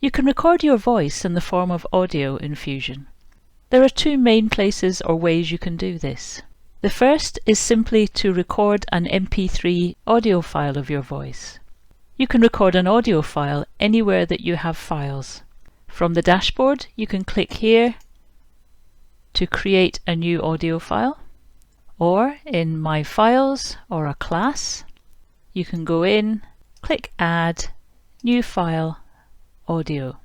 You can record your voice in the form of audio in Fusion. There are two main places or ways you can do this. The first is simply to record an MP3 audio file of your voice. You can record an audio file anywhere that you have files. From the dashboard, you can click here to create a new audio file, or in My Files or a class, you can go in, click Add, New File, Audio.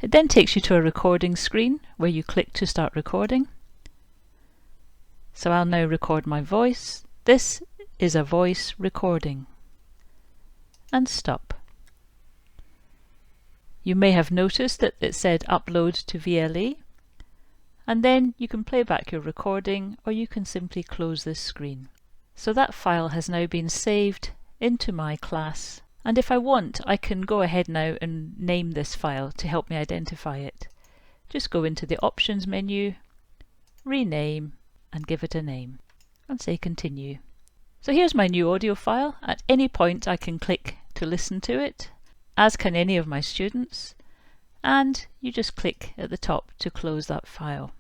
It then takes you to a recording screen where you click to start recording. So I'll now record my voice. This is a voice recording. And stop. You may have noticed that it said upload to VLE, and then you can play back your recording, or you can simply close this screen. So that file has now been saved into my class, and if I want, I can go ahead now and name this file to help me identify it. Just go into the Options menu, Rename, and give it a name, and say Continue. So here's my new audio file. At any point I can click to listen to it, as can any of my students, and you just click at the top to close that file.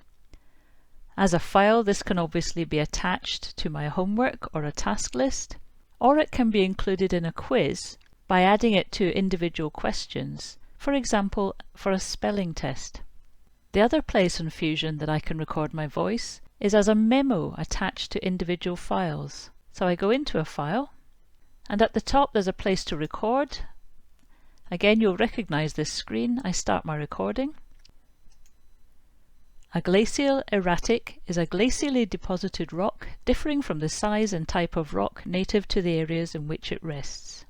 As a file, this can obviously be attached to my homework or a task list, or it can be included in a quiz by adding it to individual questions, for example for a spelling test. The other place in Fusion that I can record my voice is as a memo attached to individual files. So I go into a file, and at the top there's a place to record. Again, you'll recognize this screen. I start my recording. A glacial erratic is a glacially deposited rock differing from the size and type of rock native to the areas in which it rests.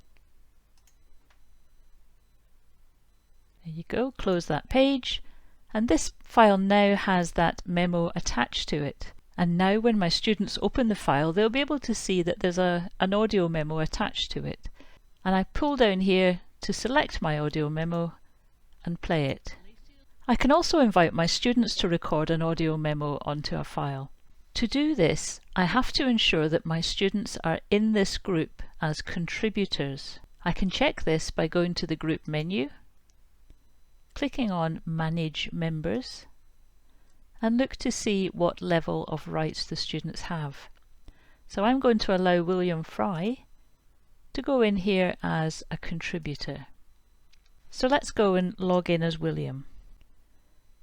There you go, close that page, and this file now has that memo attached to it. And now when my students open the file, they'll be able to see that there's an audio memo attached to it. And I pull down here to select my audio memo and play it. I can also invite my students to record an audio memo onto a file. To do this, I have to ensure that my students are in this group as contributors. I can check this by going to the group menu, clicking on Manage Members, and look to see what level of rights the students have. So I'm going to allow William Fry to go in here as a contributor. So let's go and log in as William.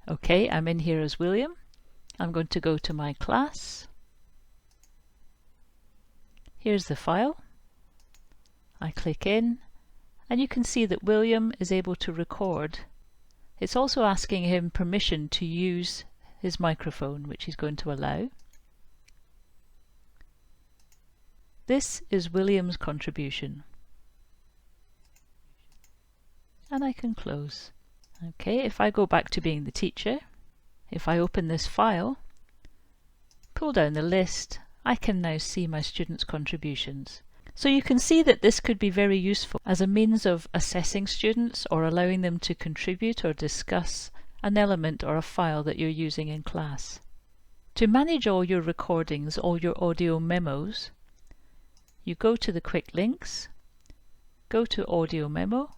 Okay, I'm in here as William. I'm going to go to my class. Here's the file. I click in, and you can see that William is able to record. It's also asking him permission to use his microphone, which he's going to allow. This is William's contribution. And I can close. Okay, if I go back to being the teacher, if I open this file, pull down the list, I can now see my students' contributions. So you can see that this could be very useful as a means of assessing students or allowing them to contribute or discuss an element or a file that you're using in class. To manage all your recordings, all your audio memos, you go to the quick links, go to audio memo,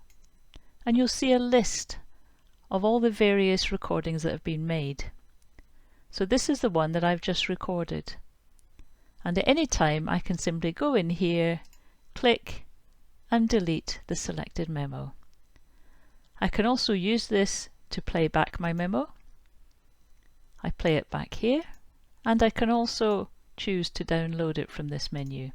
and you'll see a list of all the various recordings that have been made. So this is the one that I've just recorded. And at any time I can simply go in here, click, and delete the selected memo. I can also use this to play back my memo. I play it back here, and I can also choose to download it from this menu.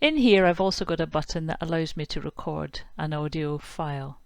In here I've also got a button that allows me to record an audio file.